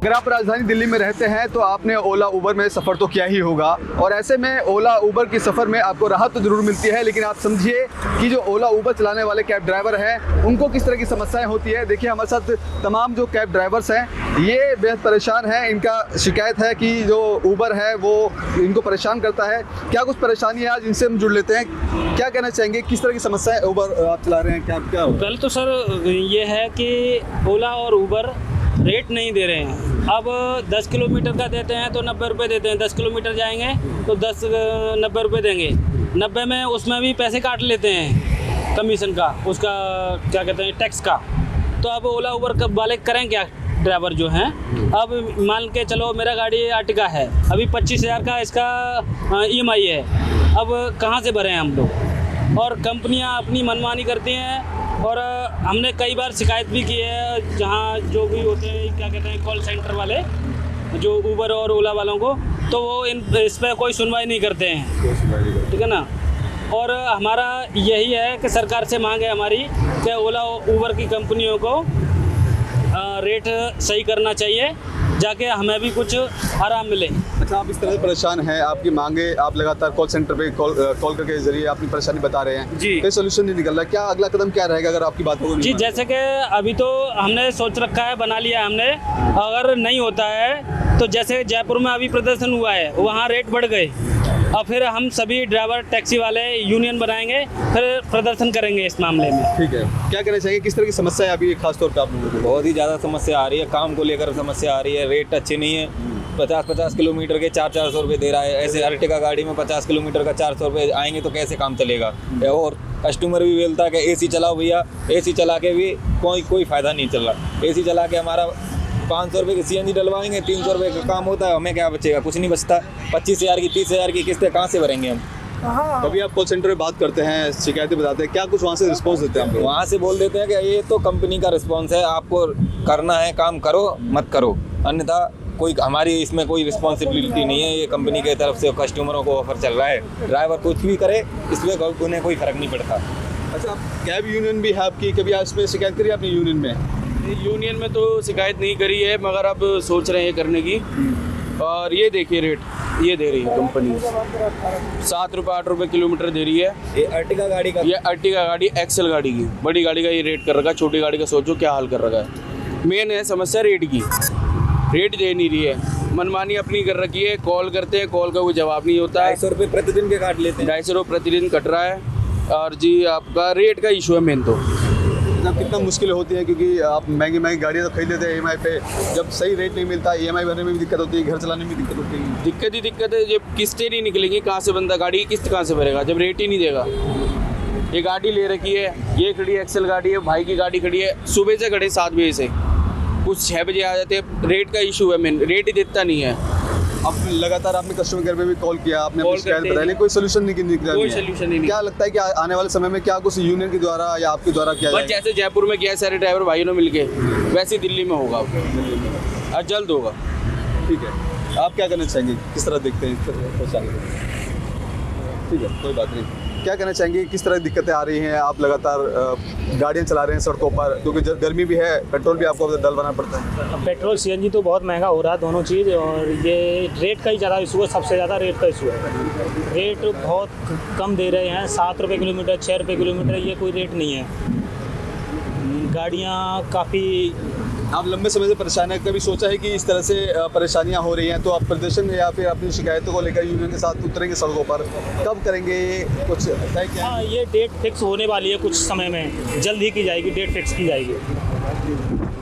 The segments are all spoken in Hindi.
अगर आप राजधानी दिल्ली में रहते हैं तो आपने ओला उबर में सफ़र तो किया ही होगा, और ऐसे में ओला उबर की सफ़र में आपको राहत तो ज़रूर मिलती है, लेकिन आप समझिए कि जो ओला उबर चलाने वाले कैब ड्राइवर हैं उनको किस तरह की समस्याएं होती है। देखिए हमारे साथ तमाम जो कैब ड्राइवर्स हैं ये बेहद परेशान हैं। इनका शिकायत है कि जो उबर है वो इनको परेशान करता है। क्या कुछ परेशानी है आज इनसे हम जुड़ लेते हैं। क्या कहना चाहेंगे, किस तरह की समस्याएं उबर आप चला रहे हैं, क्या पहले तो सर ये है कि ओला और उबर रेट नहीं दे रहे हैं। अब 10 किलोमीटर का देते हैं तो 90 रुपये देते हैं, 10 किलोमीटर जाएंगे तो 90 रुपये देंगे। 90 में उसमें भी पैसे काट लेते हैं कमीशन का, उसका क्या कहते हैं टैक्स का। तो अब ओला उबर वाले करें क्या, ड्राइवर जो हैं। अब मान के चलो मेरा गाड़ी आर्टिका है, अभी 25,000 का इसका EMI है, अब कहाँ से भरें हम लोग। और कंपनियां अपनी मनमानी करती हैं, और हमने कई बार शिकायत भी की है जहाँ जो भी होते हैं क्या कहते हैं कॉल सेंटर वाले जो उबर और ओला वालों को, तो वो इस पर कोई सुनवाई नहीं करते हैं, ठीक है ना। और हमारा यही है कि सरकार से मांग है हमारी कि ओला उबर की कंपनियों को रेट सही करना चाहिए, जाके हमें भी कुछ आराम मिले। अच्छा, आप इस तरह से परेशान हैं, आपकी मांगे आप लगातार कॉल सेंटर पे कॉल करके जरिए अपनी परेशानी बता रहे हैं जी। कोई सोल्यूशन नहीं निकल रहा, क्या अगला कदम क्या रहेगा अगर आपकी बात हो जी? जैसे कि अभी तो हमने सोच रखा है, बना लिया है हमने, अगर नहीं होता है तो जैसे जयपुर में अभी प्रदर्शन हुआ है वहाँ रेट बढ़ गए, और फिर हम सभी ड्राइवर टैक्सी वाले यूनियन बनाएंगे, फिर प्रदर्शन करेंगे इस मामले में। ठीक है, क्या कहना चाहिए, किस तरह की समस्या है अभी खासतौर पर आप लोगों को? बहुत ही ज़्यादा समस्या आ रही है, काम को लेकर समस्या आ रही है। रेट अच्छे नहीं है, 50-50 किलोमीटर के 400 रुपये दे रहा है। ऐसे अर्टिगा गाड़ी में 50 किलोमीटर का 400 रुपये आएंगे तो कैसे काम चलेगा। और कस्टमर भी बोलता है कि AC चलाओ भैया, AC चला के भी कोई फ़ायदा नहीं चल रहा। AC चला के हमारा 500 रुपये की CNG डलवाएंगे, 300 रुपये का काम होता है, हमें क्या बचेगा, कुछ नहीं बचता। 25,000 की 30,000 की किस्तें कहाँ से भरेंगे हम। कभी आप कॉल सेंटर में बात करते हैं, शिकायतें बताते हैं, क्या कुछ वहाँ से रिस्पॉन्स देते हैं आप लोग? वहाँ से बोल देते हैं कि ये तो कंपनी का रिस्पॉन्स है, आपको करना है काम करो, मत करो, अन्यथा कोई हमारी इसमें कोई रिस्पॉन्सिबिलिटी नहीं है। ये कंपनी की तरफ से कस्टमरों को ऑफर चल रहा है, ड्राइवर कुछ भी करे इसमें उन्हें कोई फ़र्क नहीं पड़ता। अच्छा, कैब यूनियन भी है आपकी, कभी आज इसमें शिकायत करी आपने यूनियन में? यूनियन में तो शिकायत नहीं करी है, मगर अब सोच रहे हैं करने की। और ये देखिए रेट ये दे रही है कंपनी, 7 रुपये 8 रुपये किलोमीटर दे रही है। ये अर्टिगा गाड़ी का, ये अर्टिगा गाड़ी एक्सेल गाड़ी की, बड़ी गाड़ी का ये रेट कर रखा है, छोटी गाड़ी का सोचो क्या हाल कर रखा है। मेन है समस्या रेट की, रेट दे नहीं रही है, मनमानी अपनी कर रखी है। कॉल करते हैं, कॉल का कोई जवाब नहीं होता है। 250 रुपये प्रतिदिन के काट लेते हैं। 250 रुपये प्रतिदिन कट रहा है। और जी आपका रेट का इशू है मेन तो। जब कितना मुश्किल होती है, क्योंकि आप महंगी गाड़ियाँ तो खरीद लेते हैं EMI पे, जब सही रेट नहीं मिलता EMI भरने में भी दिक्कत होती है, घर चलाने में भी दिक्कत होती है। दिक्कत ही दिक्कत है, जब किस्तें नहीं निकलेंगी कहाँ से बंदा गाड़ी की किस्त कहाँ से भरेगा जब रेट ही नहीं देगा। ये गाड़ी ले रखी है, ये खड़ी है एक्सेल गाड़ी है, भाई की गाड़ी खड़ी है, सुबह से खड़े 7 बजे से, कुछ 6 बजे आ जाते हैं। रेट का इशू है मेन, रेट ही देता नहीं है। अब लगातार आपने कस्टमर केयर में भी कॉल किया, आपने अपनी कॉल शिकायत करते बताई, लेकिन कोई सोल्यूशन नहीं निकला। कोई सोल्यूशन ही नहीं। क्या लगता है कि आने वाले समय में क्या कुछ यूनियन के द्वारा या आपके द्वारा किया बस जाएगा? जैसे जयपुर में किया सारे ड्राइवर भाइयों ने मिलके, वैसे ही दिल्ली में होगा और जल्द होगा। ठीक है, आप क्या करना चाहेंगे, किस तरह देखते हैं इस परेशानी को? ठीक है, कोई बात नहीं। क्या कहना चाहेंगे, किस तरह दिक्कतें आ रही हैं? आप लगातार गाड़ियाँ चला रहे हैं सड़कों पर, क्योंकि गर्मी भी है, पेट्रोल भी आपको डलवाना पड़ता है। पेट्रोल CNG तो बहुत महंगा हो रहा है दोनों चीज़, और ये रेट का ही ज़्यादा इशू है, सबसे ज़्यादा रेट का इशू है। रेट बहुत कम दे रहे हैं, 7 रुपये किलोमीटर, 6 रुपये किलोमीटर, ये कोई रेट नहीं है। गाड़ियाँ काफ़ी, आप लंबे समय से परेशान है, कभी सोचा है कि इस तरह से परेशानियां हो रही हैं तो आप प्रदर्शन या फिर अपनी शिकायतों को लेकर यूनियन के साथ उतरेंगे सड़कों पर? कब करेंगे ये, कुछ तय क्या है? हाँ, ये डेट फिक्स होने वाली है कुछ समय में, जल्द ही की जाएगी, डेट फिक्स की जाएगी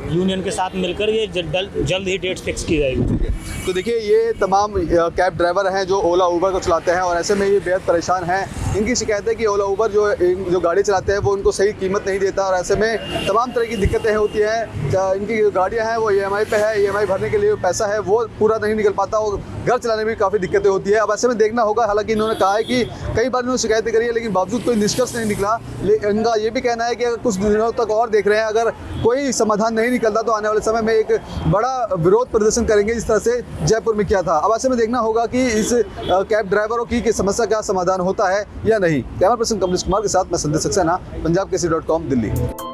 यूनियन के साथ मिलकर, ये जल्द ही डेट फिक्स की जाएगी। तो देखिए, ये तमाम कैब ड्राइवर हैं जो ओला उबर को चलाते हैं, और ऐसे में ये बेहद परेशान हैं। इनकी शिकायत है कि ओला उबर जो गाड़ी चलाते हैं वो उनको सही कीमत नहीं देता, और ऐसे में तमाम तरह की दिक्कतें होती हैं। इनकी जो गाड़ियाँ हैं वो EMI पे है, EMI भरने के लिए पैसा है वो पूरा नहीं निकल पाता, और घर चलाने में भी काफ़ी दिक्कतें होती है। अब ऐसे में देखना होगा, हालांकि इन्होंने कहा है कि कई बार इन्होंने शिकायतें करी है, लेकिन बावजूद कोई निष्कर्ष नहीं निकला। इनका ये भी कहना है कि अगर कुछ दिनों तक और देख रहे हैं, अगर कोई समाधान नहीं निकलता तो आने वाले समय में एक बड़ा विरोध प्रदर्शन करेंगे, जिस तरह से जयपुर में किया था। अब ऐसे में देखना होगा कि इस कैब ड्राइवरों की समस्या का समाधान होता है या नहीं। कैमरा पर्सन कमलेश कुमार के साथ मैं संदेश सक्सेना, पंजाब केसरी.com, दिल्ली।